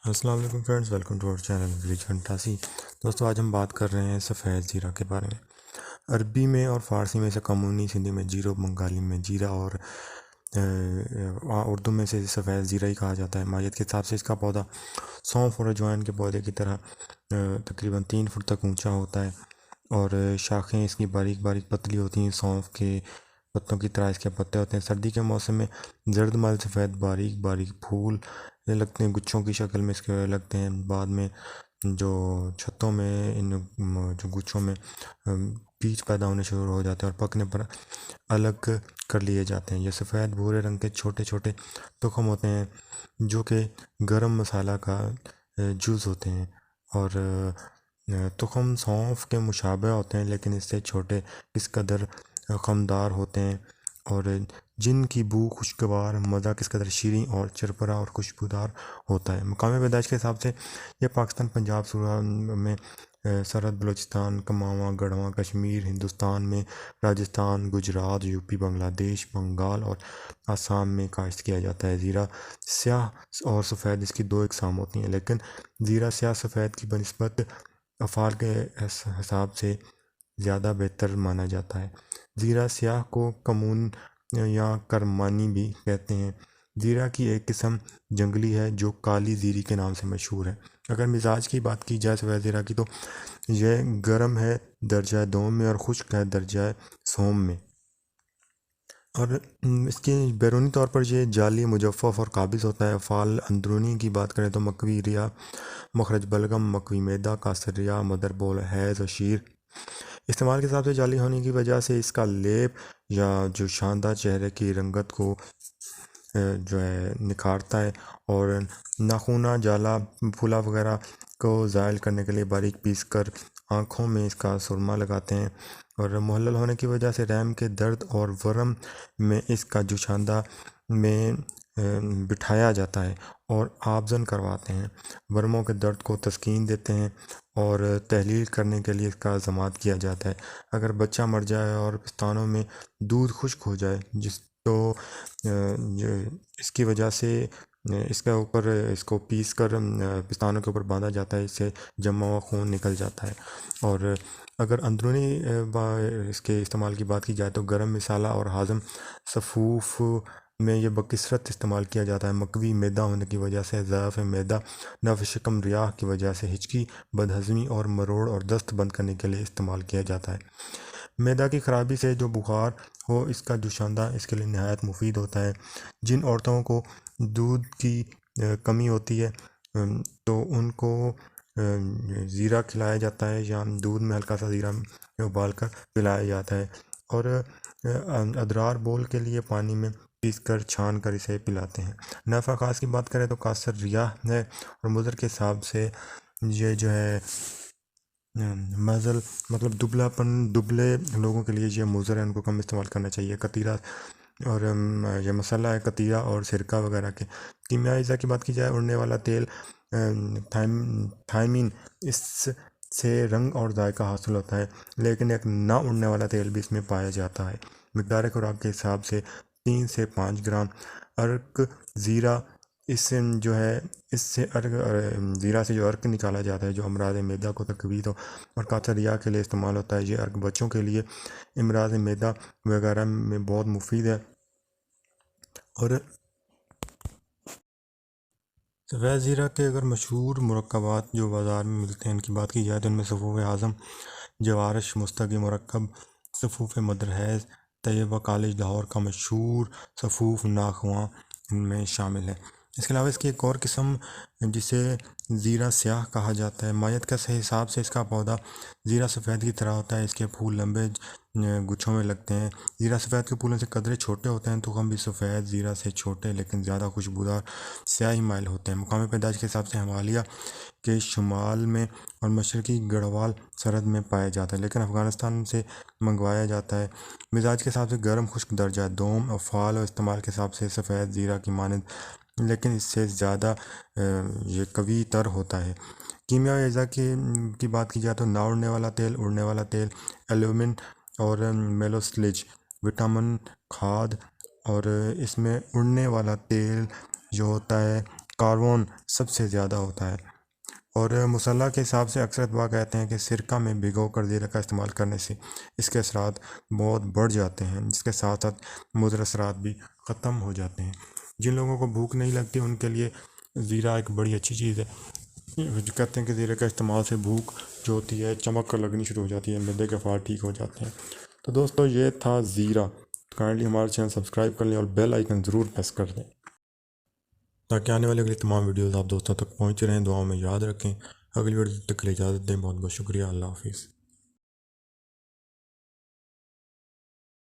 السلام علیکم friends, welcome to اور چینل ولیج فنٹاسی۔ دوستو آج ہم بات کر رہے ہیں سفید زیرہ کے بارے میں۔ عربی میں اور فارسی میں اسے کمونی، سندھی میں جیرو، بنگالی میں جیرہ اور اردو میں سے سفید زیرہ ہی کہا جاتا ہے۔ ماہیت کے حساب سے اس کا پودا سونف اور اجوائن کے پودے کی طرح تقریباً 3 فٹ تک اونچا ہوتا ہے، اور شاخیں اس کی باریک باریک پتلی ہوتی ہیں، سونف کے پتوں کی طرح اس کے پتے ہوتے ہیں۔ سردی کے موسم میں زرد مال سفید باریک باریک پھول لگتے ہیں، گچھوں کی شکل میں اس کے لگتے ہیں۔ بعد میں جو چھتوں میں ان جو گچھوں میں بیج پیدا ہونے شروع ہو جاتے ہیں اور پکنے پر الگ کر لیے جاتے ہیں۔ یہ سفید بھورے رنگ کے چھوٹے چھوٹے تخم ہوتے ہیں جو کہ گرم مسالہ کا جز ہوتے ہیں، اور تخم سونف کے مشابہ ہوتے ہیں لیکن اس سے چھوٹے، کس قدر خمدار ہوتے ہیں، اور جن کی بو خوشگوار، مزہ کس قدر شیریں اور چرپرا اور خوشبودار ہوتا ہے۔ مقامی پیدائش کے حساب سے یہ پاکستان، پنجاب، صوبہ میں سرحد، بلوچستان، کماواں، گڑھواں، کشمیر، ہندوستان میں راجستھان، گجرات، یوپی، بنگلہ دیش، بنگال اور آسام میں کاشت کیا جاتا ہے۔ زیرہ سیاہ اور سفید اس کی دو اقسام ہوتی ہیں، لیکن زیرہ سیاہ سفید کی بنسبت افعال کے حساب سے زیادہ بہتر مانا جاتا ہے۔ زیرہ سیاہ کو کمون یا کرمانی بھی کہتے ہیں۔ زیرہ کی ایک قسم جنگلی ہے جو کالی زیری کے نام سے مشہور ہے۔ اگر مزاج کی بات کی جائے سفید زیرہ کی، تو یہ گرم ہے درجہ دوم میں اور خشک ہے درجہ سوم میں، اور اس کے بیرونی طور پر یہ جعلی، مجفف اور قابض ہوتا ہے۔ افعال اندرونی کی بات کریں تو مکوی ریا، مخرج بلغم، مکوی معدہ، قاصر ریا، مدر بول، حیض و شیر۔ استعمال کے حساب سے جعلی ہونے کی وجہ سے اس کا لیپ یا جو شاندار چہرے کی رنگت کو جو ہے نکھارتا ہے، اور ناخونہ، جالا، پھولا وغیرہ کو زائل کرنے کے لیے باریک پیس کر آنکھوں میں اس کا سرما لگاتے ہیں، اور محلل ہونے کی وجہ سے رحم کے درد اور ورم میں اس کا جوشاندہ میں بٹھایا جاتا ہے اور آبزن کرواتے ہیں۔ ورموں کے درد کو تسکین دیتے ہیں اور تحلیل کرنے کے لیے اس کا ضماد کیا جاتا ہے۔ اگر بچہ مر جائے اور پستانوں میں دودھ خشک ہو جائے تو اس کی وجہ سے اس کے اوپر اس کو پیس کر پستانوں کے اوپر باندھا جاتا ہے، اس سے جمع ہوا خون نکل جاتا ہے۔ اور اگر اندرونی اس کے استعمال کی بات کی جائے تو گرم مسالہ اور ہاضم صفوف میں یہ بکثرت استعمال کیا جاتا ہے۔ مکوی معدہ ہونے کی وجہ سے، ضعف معدہ، نفس شکم، ریاح کی وجہ سے، ہچکی، بدہضمی اور مروڑ اور دست بند کرنے کے لیے استعمال کیا جاتا ہے۔ معدہ کی خرابی سے جو بخار ہو، اس کا جوشاندہ اس کے لیے نہایت مفید ہوتا ہے۔ جن عورتوں کو دودھ کی کمی ہوتی ہے تو ان کو زیرہ کھلایا جاتا ہے، یا دودھ میں ہلکا سا زیرہ ابال کر پلایا جاتا ہے، اور ادرار بول کے لیے پانی میں پیس کر چھان کر اسے پلاتے ہیں۔ نفع خاص کی بات کریں تو قاصر ریاح ہے، اور مضر کے حساب سے یہ جو ہے مزل، مطلب دبلے لوگوں کے لیے یہ مضر ہے، ان کو کم استعمال کرنا چاہیے۔ قطیرہ، اور یہ مسئلہ ہے قطیرہ اور سرکہ وغیرہ کے۔ کیمیائی اجزاء کی بات کی جائے، اڑنے والا تیل تھائمین، اس سے رنگ اور ذائقہ حاصل ہوتا ہے، لیکن ایک نہ اڑنے والا تیل بھی اس میں پایا جاتا ہے۔ مقدار خوراک کے حساب سے 3 سے 5 گرام عرق زیرہ، اس سے جو ہے زیرہ سے جو عرق نکالا جاتا ہے جو امراض معدہ کو تقویت اور قاصر ریاح کے لیے استعمال ہوتا ہے۔ یہ عرق بچوں کے لیے امراض معدہ وغیرہ میں بہت مفید ہے۔ اور سفید زیرہ کے اگر مشہور مرکبات جو بازار میں ملتے ہیں ان کی بات کی جائے تو ان میں صفوف ہاضم، جوارش مستقی مرکب، صفوف مدرحیض، طیبہ کالج لاہور کا مشہور صفوف ناخواں ان میں شامل ہے۔ اس کے علاوہ اس کی ایک اور قسم جسے زیرہ سیاہ کہا جاتا ہے۔ مائیت کے حساب سے اس کا پودا زیرہ سفید کی طرح ہوتا ہے، اس کے پھول لمبے گچھوں میں لگتے ہیں۔ زیرہ سفید کے پھولوں سے قدرے چھوٹے ہوتے ہیں، تخم بھی سفید زیرہ سے چھوٹے لیکن زیادہ خوشبودار سیاہی مائل ہوتے ہیں۔ مقامی پیدائش کے حساب سے ہمالیہ کے شمال میں اور مشرقی گڑھوال سرحد میں پایا جاتا ہے، لیکن افغانستان سے منگوایا جاتا ہے۔ مزاج کے حساب سے گرم خشک درجہ دوم، افعال اور استعمال کے حساب سے سفید زیرہ کی مانند لیکن اس سے زیادہ یہ قوی تر ہوتا ہے۔ کیمیائی اجزاء کی بات کی جائے تو نہ اڑنے والا تیل، اڑنے والا تیل، ایلومن اور میلوسلج، وٹامن، کھاد، اور اس میں اڑنے والا تیل جو ہوتا ہے کاربن سب سے زیادہ ہوتا ہے۔ اور مصالحہ کے حساب سے اکثر اتباع کہتے ہیں کہ سرکہ میں بھگو کر زیرہ کا استعمال کرنے سے اس کے اثرات بہت بڑھ جاتے ہیں، جس کے ساتھ ساتھ مضر اثرات بھی ختم ہو جاتے ہیں۔ جن لوگوں کو بھوک نہیں لگتی ان کے لیے زیرہ ایک بڑی اچھی چیز ہے۔ جو کہتے ہیں کہ زیرے کا استعمال سے بھوک جو ہوتی ہے چمک کر لگنی شروع ہو جاتی ہے، معدے کے افعال ٹھیک ہو جاتے ہیں۔ تو دوستو یہ تھا زیرہ۔ کائنڈلی ہمارے چینل سبسکرائب کر لیں اور بیل آئیکن ضرور پریس کر دیں تاکہ آنے والے اگلی تمام ویڈیوز آپ دوستوں تک پہنچ رہیں۔ دعاؤں میں یاد رکھیں۔ اگلی ویڈیو تک کے لیے اجازت دیں۔ بہت بہت شکریہ۔ اللہ حافظ۔